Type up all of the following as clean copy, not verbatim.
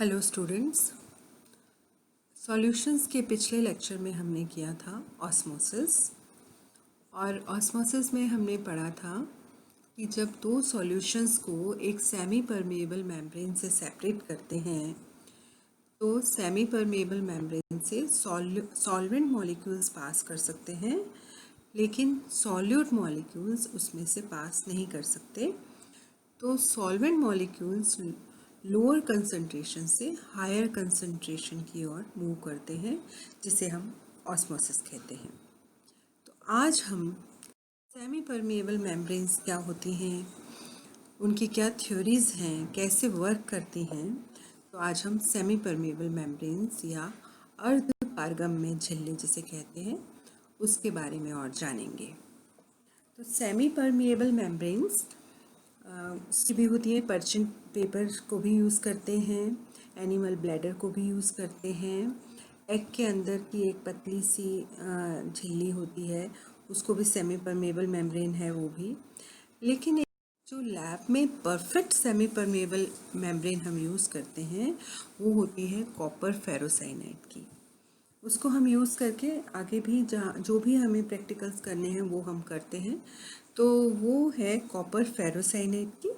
Hello students. Solutions के पिछले lecture में हमने किया था ऑस्मोसिस, और ऑस्मोसिस में हमने पढ़ा था कि जब दो सॉल्यूशंस को एक सेमी परमेएबल मेम्ब्रेन से सेपरेट करते हैं तो सेमी परमेएबल मेम्ब्रेन से सॉल्वेंट मॉलिक्यूल्स पास कर सकते हैं, लेकिन सॉल्यूट मॉलिक्यूल्स उसमें से पास नहीं कर सकते। तो सॉल्वेंट मॉलिक्यूल्स लोअर कंसंट्रेशन से हायर कंसंट्रेशन की ओर मूव करते हैं, जिसे हम ऑस्मोसिस कहते हैं। तो आज हम सेमी परमेएबल मेम्ब्रेन्स क्या होती हैं, उनकी क्या थ्योरीज हैं, कैसे वर्क करती हैं, तो आज हम सेमी परमेएबल मेम्ब्रेन्स या अर्ध पारगम्य झिल्ली जिसे कहते हैं उसके बारे में और जानेंगे। तो सेमी परमेएबल मेम्ब्रेन्स उसकी भी होती है, पर्चिन पेपर को भी यूज़ करते हैं, एनिमल ब्लैडर को भी यूज़ करते हैं, एग के अंदर की एक पतली सी झिल्ली होती है उसको भी सेमी परमेएबल मेम्ब्रेन है वो भी। लेकिन जो लैब में परफेक्ट सेमी परमेएबल मेम्ब्रेन हम यूज़ करते हैं वो होती है कॉपर फेरोसाइनाइड की। उसको हम यूज़ करके आगे भी जहाँ जो भी हमें प्रैक्टिकल्स करने हैं वो हम करते हैं। तो वो है कॉपर फेरोसाइनाइड की।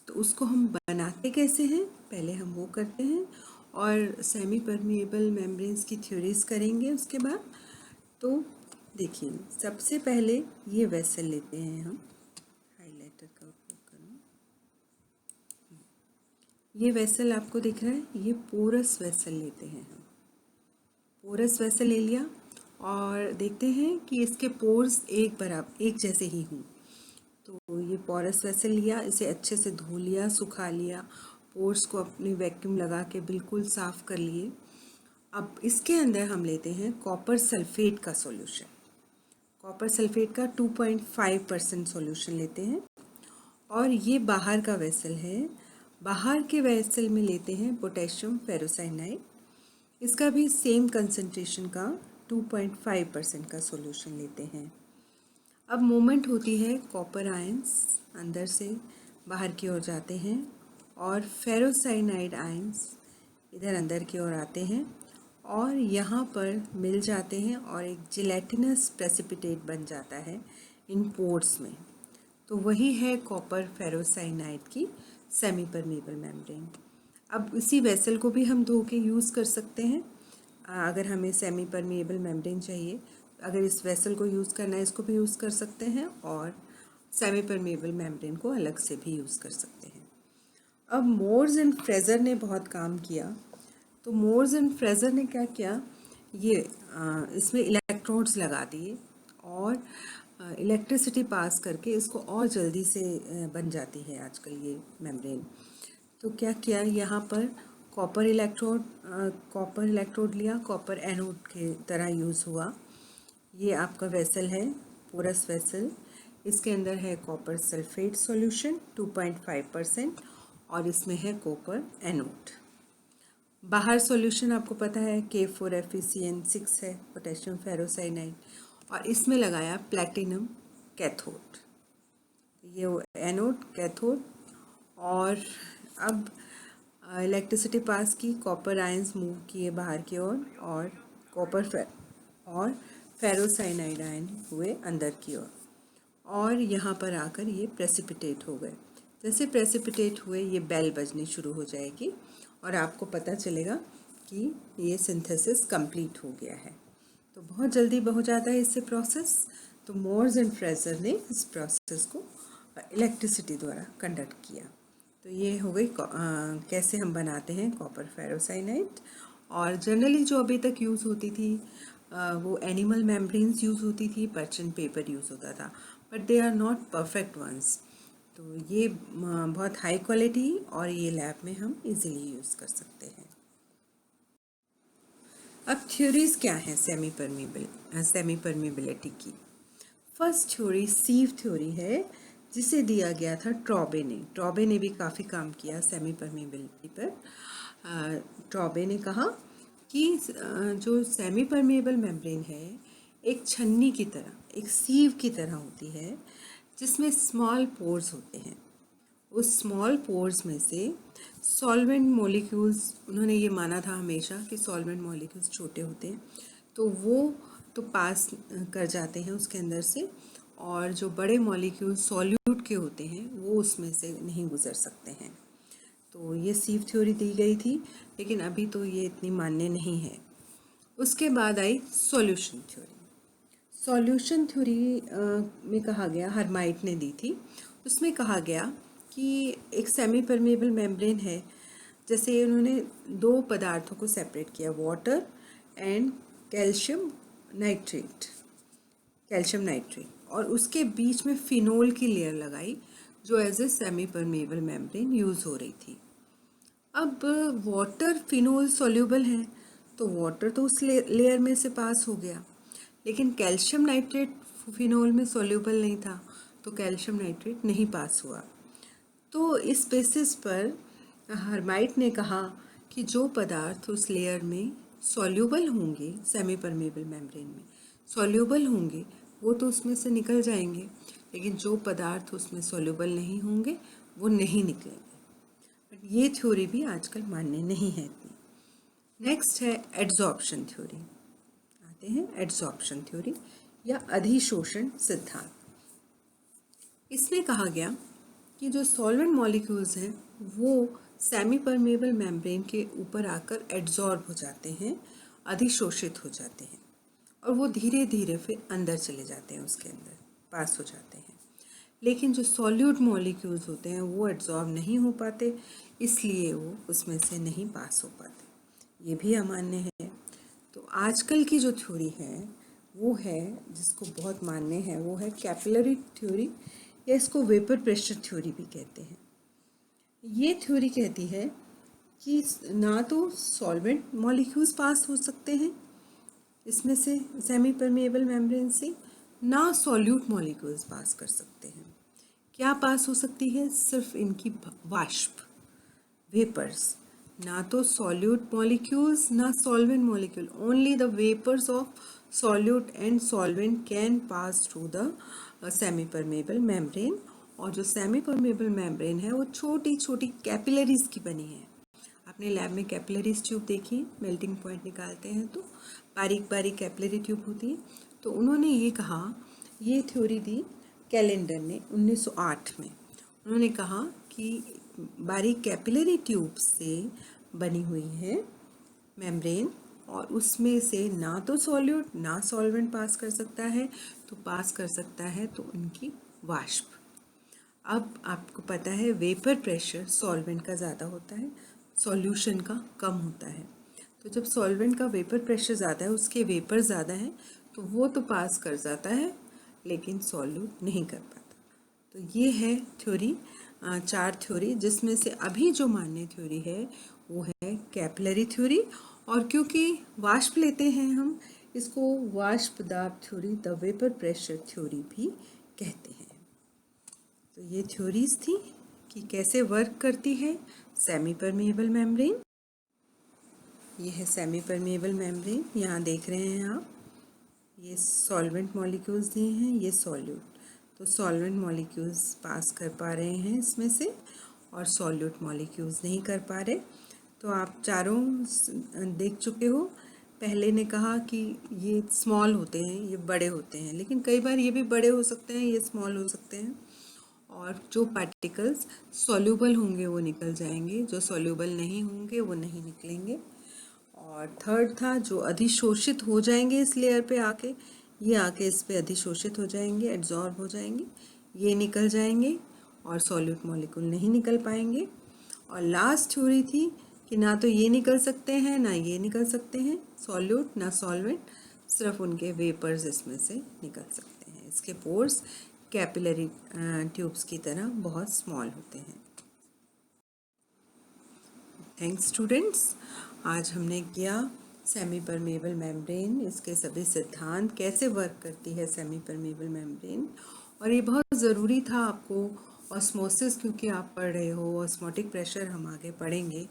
तो उसको हम बनाते कैसे हैं पहले हम वो करते हैं, और सेमी परमेएबल मेम्ब्रेन्स की थ्योरीज करेंगे उसके बाद। तो देखिए, सबसे पहले ये वेसल लेते हैं हम, हाइलाइटर का उपयोग करूँ। ये वेसल आपको दिख रहा है, ये पोरस वेसल लेते हैं हम। पोरस वेसल ले लिया और देखते हैं कि इसके पोर्स एक जैसे ही हों। तो ये पोरस वेसल लिया, इसे अच्छे से धो लिया, सुखा लिया, पोर्स को अपनी वैक्यूम लगा के बिल्कुल साफ़ कर लिए। अब इसके अंदर हम लेते हैं कॉपर सल्फेट का सॉल्यूशन। कॉपर सल्फेट का 2.5% सॉल्यूशन लेते हैं, और ये बाहर का वेसल है। बाहर के वेसल में लेते हैं पोटेशियम फेरोसाइनाइड, इसका भी सेम कंसंट्रेशन का 2.5% का सॉल्यूशन लेते हैं। अब मूवमेंट होती है, कॉपर आयंस अंदर से बाहर की ओर जाते हैं और फेरोसाइनाइड आयंस इधर अंदर की ओर आते हैं और यहाँ पर मिल जाते हैं और एक जिलेटिनस प्रेसिपिटेट बन जाता है इन पोर्स में। तो वही है कॉपर फेरोसाइनाइड की सेमी परमेएबल मेम्ब्रेन। अब इसी वेसल को भी हम धो के यूज़ कर सकते हैं अगर हमें सेमी परमेएबल मेम्ब्रेन चाहिए। अगर इस वेसल को यूज़ करना है इसको भी यूज़ कर सकते हैं, और सेमी परमेएबल मेम्ब्रेन को अलग से भी यूज़ कर सकते हैं। अब मोर्स एंड फ्रेजर ने बहुत काम किया। तो मोर्स एंड फ्रेजर ने क्या किया, ये इसमें इलेक्ट्रोड्स लगा दिए और इलेक्ट्रिसिटी पास करके इसको और जल्दी से बन जाती है आजकल ये मेम्ब्रेन। तो क्या किया, यहाँ पर कॉपर इलेक्ट्रोड लिया, कॉपर एनोड के तरह यूज़ हुआ। ये आपका वेसल है, पोरस वेसल। इसके अंदर है कॉपर सल्फेट सॉल्यूशन 2.5%, और इसमें है कॉपर एनोड। बाहर सॉल्यूशन आपको पता है K4FeCN6 है, पोटेशियम फेरोसाइनाइड, और इसमें लगाया प्लैटिनम कैथोड। ये एनोड कैथोड, और अब इलेक्ट्रिसिटी पास की, कॉपर आयंस मूव किए बाहर की ओर, और और फेरोसाइनाइड आयन हुए अंदर की ओर, और यहाँ पर आकर ये प्रेसिपिटेट हो गए। जैसे प्रेसिपिटेट हुए ये बेल बजनी शुरू हो जाएगी और आपको पता चलेगा कि ये सिंथेसिस कंप्लीट हो गया है। तो बहुत जल्दी हो जाता है इससे प्रोसेस। तो मोर्स एंड फ्रेजर ने इस प्रोसेस को इलेक्ट्रिसिटी द्वारा कंडक्ट किया। तो ये हो गई कैसे हम बनाते हैं कॉपर फेरोसाइनाइड। और जनरली जो अभी तक यूज़ होती थी वो एनिमल मेम्ब्रेन्स यूज़ होती थी, पर्चिन पेपर यूज़ होता था, but they are not perfect ones. तो ये बहुत हाई क्वालिटी, और ये लैब में हम इजीली यूज़ कर सकते हैं। अब थ्योरीज क्या है सेमी परमेबिलिटी की। फर्स्ट थ्योरी सीव थ्योरी है, जिसे दिया गया था ट्रॉबे ने भी काफ़ी काम किया सेमी परमेबिलिटी पर। ट्रॉबे ने कहा कि जो सेमी परमेबल मेम्ब्रेन है एक छन्नी की तरह, एक सीव की तरह होती है, जिसमें स्मॉल पोर्स होते हैं, उस स्मॉल पोर्स में से सॉल्वेंट मॉलिक्यूल्स, उन्होंने ये माना था हमेशा कि सॉल्वेंट मॉलिक्यूल्स छोटे होते हैं, तो वो तो पास कर जाते हैं उसके अंदर से, और जो बड़े मॉलिक्यूल सॉल्यूट के होते हैं वो उसमें से नहीं गुजर सकते हैं। तो ये सीव थ्योरी दी गई थी, लेकिन अभी तो ये इतनी मान्य नहीं है। उसके बाद आई सॉल्यूशन थ्योरी। सॉल्यूशन थ्योरी में कहा गया, हर्माइट ने दी थी, उसमें कहा गया कि एक सेमी परमेबल मेम्ब्रेन है। जैसे उन्होंने दो पदार्थों को सेपरेट किया, water and calcium nitrate, calcium nitrate, और उसके बीच में फिनोल की लेयर लगाई जो as a semi permeable membrane use हो रही थी। अब वाटर फिनोल सॉल्यूबल है, तो वाटर तो उस लेयर में से पास हो गया, लेकिन कैल्शियम नाइट्रेट फिनोल में सॉल्यूबल नहीं था, तो कैल्शियम नाइट्रेट नहीं पास हुआ। तो इस बेसिस पर हर्माइट ने कहा कि जो पदार्थ उस लेयर में सॉल्यूबल होंगे, सेमी परमेबल मेम्ब्रेन में सॉल्यूबल होंगे, वो तो उसमें से निकल जाएंगे, लेकिन जो पदार्थ उसमें सॉल्यूबल नहीं होंगे वो नहीं निकलेंगे। बट ये थ्योरी भी आजकल मान्य नहीं है इतनी। नेक्स्ट है एड्सॉर्प्शन थ्योरी। आते हैं एड्सॉर्प्शन थ्योरी या अधिशोषण सिद्धांत। इसमें कहा गया कि जो सॉल्वेंट मॉलिक्यूल्स हैं वो सेमी परमेबल मेम्ब्रेन के ऊपर आकर एड्सॉर्ब हो जाते हैं, अधिशोषित हो जाते हैं, और वो धीरे धीरे फिर अंदर चले जाते हैं, उसके अंदर पास हो जाते हैं। लेकिन जो सॉल्यूट मॉलिक्यूल्स होते हैं वो एड्सॉर्ब नहीं हो पाते, इसलिए वो उसमें से नहीं पास हो पाते। ये भी अमान्य है। तो आजकल की जो थ्योरी है वो है, जिसको बहुत मान्य है, वो है कैपिलरी थ्योरी, या इसको वेपर प्रेशर थ्योरी भी कहते हैं। ये थ्योरी कहती है कि ना तो सॉल्वेंट मॉलिक्यूल्स पास हो सकते हैं इसमें से, सेमी परमेबल मेम्ब्रेन से, ना सॉल्यूट मॉलिक्यूल्स पास कर सकते हैं। क्या पास हो सकती है? सिर्फ इनकी वाष्प, वेपर्स, ना तो सॉल्यूट मॉलिक्यूल्स ना solvent molecule, only the vapours of solute and solvent can pass through the semi permeable membrane. और जो सेमी परमेबल मेम्ब्रेन है वो छोटी छोटी कैपिलरीज की बनी है। आपने लैब में कैपिलरीज ट्यूब देखी, मेल्टिंग पॉइंट निकालते हैं तो बारीक बारीक कैपिलरी ट्यूब होती है। तो उन्होंने ये कहा, ये थ्योरी दी कैलेंडर ने 1908 में। उन्होंने कहा कि बारीक कैपिलरी ट्यूब से बनी हुई है मेम्ब्रेन, और उसमें से ना तो सॉल्यूट ना सॉल्वेंट पास कर सकता है, तो पास कर सकता है तो उनकी वाष्प। अब आपको पता है वेपर प्रेशर सॉल्वेंट का ज़्यादा होता है, सॉल्यूशन का कम होता है। तो जब सॉल्वेंट का वेपर प्रेशर ज़्यादा है, उसके वेपर ज़्यादा हैं, तो वो तो पास कर जाता है लेकिन सॉल्यूट नहीं कर पाता। तो ये है थ्योरी, चार थ्योरी, जिसमें से अभी जो मान्य थ्योरी है वो है कैपिलरी थ्योरी। और क्योंकि वाष्प लेते हैं हम, इसको वाष्प दाब theory, the vapour pressure theory भी कहते हैं। तो ये थ्योरीज थी कि कैसे वर्क करती है सेमी परमेबल मेम्ब्रेन। ये है सेमी परमेबल मेम्ब्रेन, यहाँ देख रहे हैं आप, ये सॉल्वेंट मॉलिक्यूल्स दिए हैं, ये सॉल्यूट। तो सॉल्वेंट मॉलिक्यूल्स पास कर पा रहे हैं इसमें से, और सॉल्यूट मॉलिक्यूल्स नहीं कर पा रहे। तो आप चारों देख चुके हो। पहले ने कहा कि ये स्मॉल होते हैं, ये बड़े होते हैं, लेकिन कई बार ये भी बड़े हो सकते हैं, ये स्मॉल हो सकते हैं। और जो पार्टिकल्स सॉल्यूबल होंगे वो निकल जाएंगे, जो सॉल्यूबल नहीं होंगे वो नहीं निकलेंगे। और थर्ड था जो अधिशोषित हो जाएंगे इस लेयर पे आके, ये आके इस पे अधिशोषित हो जाएंगे, एड्जॉर्ब हो जाएंगे, ये निकल जाएंगे, और सॉल्यूट मॉलिक्यूल नहीं निकल पाएंगे। और लास्ट थ्योरी थी कि ना तो ये निकल सकते हैं ना ये निकल सकते हैं, सॉल्यूट ना सॉल्वेंट, सिर्फ उनके वेपर्स इसमें से निकल सकते हैं। इसके पोर्स कैपिलरी ट्यूब्स की तरह बहुत स्मॉल होते हैं। थैंक्स स्टूडेंट्स, आज हमने किया सेमी परमेबल मेम्ब्रेन, इसके सभी सिद्धांत, कैसे वर्क करती है सेमी परमेबल मेम्ब्रेन। और ये बहुत ज़रूरी था आपको, ऑस्मोसिस क्योंकि आप पढ़ रहे हो, ऑस्मोटिक प्रेशर हम आगे पढ़ेंगे,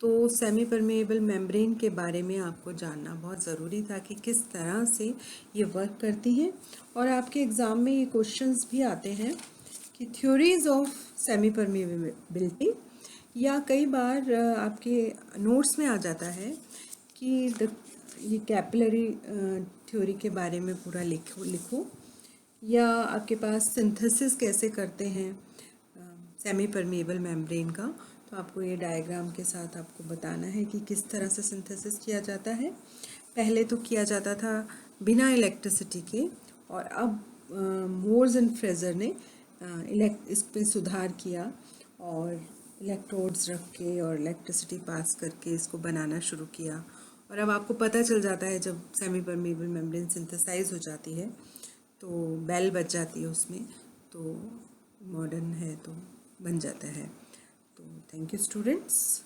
तो सेमी परमेबल मेम्ब्रेन के बारे में आपको जानना बहुत ज़रूरी था कि किस तरह से ये वर्क करती हैं। और आपके एग्ज़ाम में ये क्वेश्चंस भी आते हैं कि थ्योरीज ऑफ सेमी परमिएबिलिटी, या कई बार आपके नोट्स में आ जाता है कि ये कैपिलरी थ्योरी के बारे में पूरा लिखो, या आपके पास सिंथेसिस कैसे करते हैं सेमी परमिएबल मेम्ब्रेन का, तो आपको ये डायग्राम के साथ आपको बताना है कि किस तरह से सिंथेसिस किया जाता है। पहले तो किया जाता था बिना इलेक्ट्रिसिटी के, और अब मोर्स एंड फ्रेजर ने इस पे सुधार किया और इलेक्ट्रोड्स रख के और इलेक्ट्रिसिटी पास करके इसको बनाना शुरू किया। और अब आपको पता चल जाता है जब सेमी परमिएबल मेम्ब्रेन सिंथेसाइज हो जाती है तो बेल बज जाती है उसमें, तो मॉडर्न है तो बन जाता है। तो थैंक यू स्टूडेंट्स।